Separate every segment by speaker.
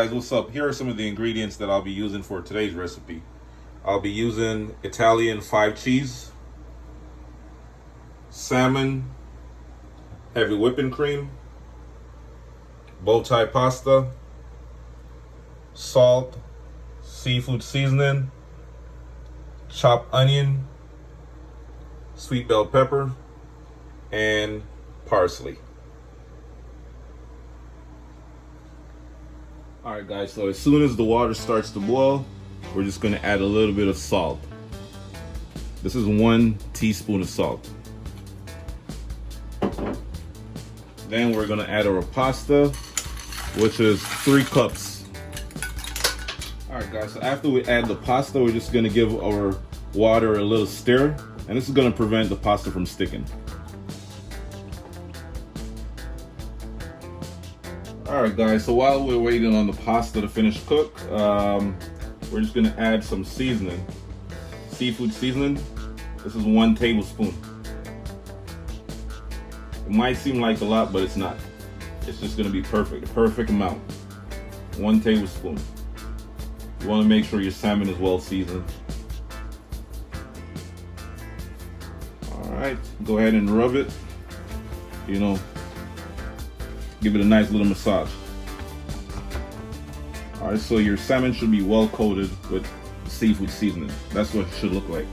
Speaker 1: guys, what's up? Here are some of the ingredients that I'll be using for today's recipe. I'll be using Italian 5 cheese, salmon, heavy whipping cream, bow tie pasta, salt, seafood seasoning, chopped onion, sweet bell pepper, and parsley. Alright guys, so as soon as the water starts to boil, we're just going to add a little bit of salt. This is 1 teaspoon of salt. Then we're going to add our pasta, which is 3 cups. Alright guys, so after we add the pasta, we're just going to give our water a little stir, and this is going to prevent the pasta from sticking. Alright guys, so while we're waiting on the pasta to finish cook, we're just going to add some seasoning. Seafood seasoning. This is 1 tablespoon. It might seem like a lot, but it's not. It's just going to be perfect, the perfect amount. 1 tablespoon. You want to make sure your salmon is well seasoned. Alright, go ahead and rub it. You know, give it a nice little massage. Alright, so your salmon should be well coated with seafood seasoning. That's what it should look like.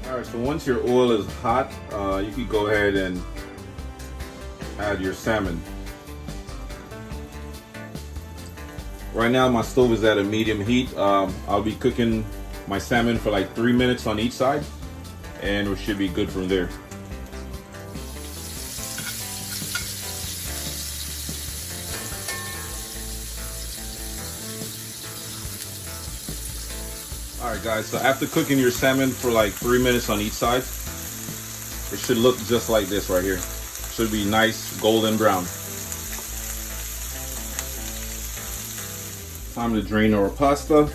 Speaker 1: Alright, so once your oil is hot, you can go ahead and add your salmon. Right now my stove is at a medium heat. I'll be cooking my salmon for like 3 minutes on each side, and we should be good from there. Alright guys, so after cooking your salmon for like 3 minutes on each side, it should look just like this right here. Should be nice golden brown. Time to drain our pasta.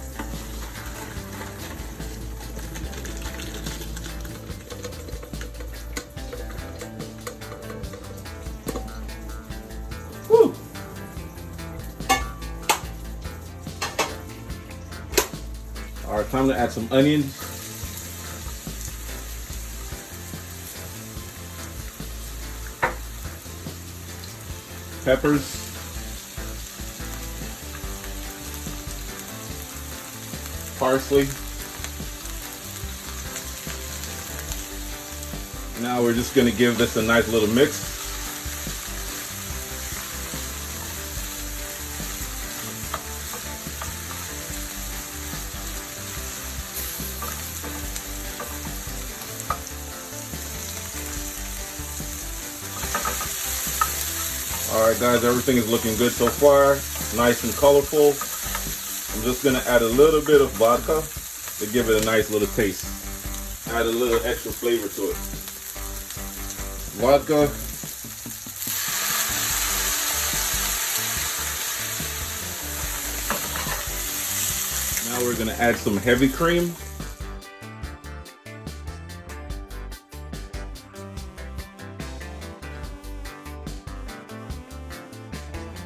Speaker 1: Woo! Alright, time to add some onions. Peppers. Parsley. Now we're just going to give this a nice little mix. Alright guys, everything is looking good so far. Nice and colorful. I'm just going to add a little bit of vodka to give it a nice little taste. Add a little extra flavor to it. Vodka. Now we're going to add some heavy cream.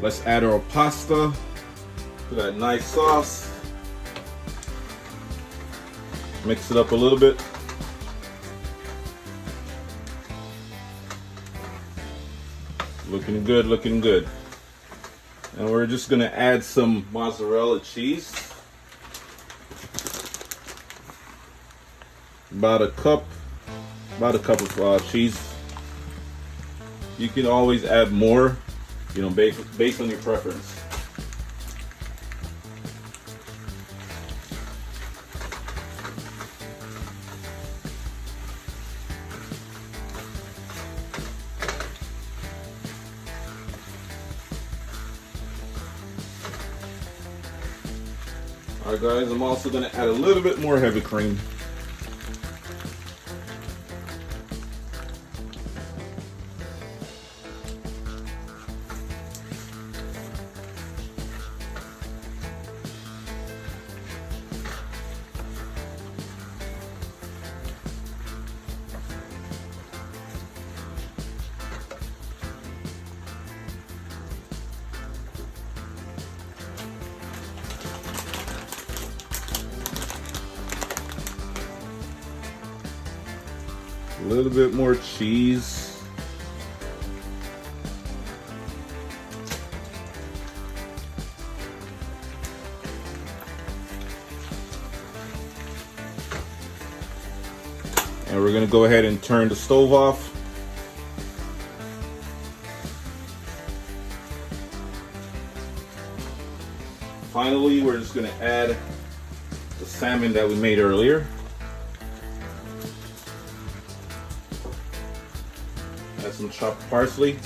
Speaker 1: Let's add our pasta to that nice sauce. Mix it up a little bit. Looking good, looking good. And we're just gonna add some mozzarella cheese. About a cup of cheese. You can always add more, you know, based on your preference. Alright guys, I'm also going to add a little bit more heavy cream. A little bit more cheese. And we're gonna go ahead and turn the stove off. Finally, we're just gonna add the salmon that we made earlier. Add some chopped parsley.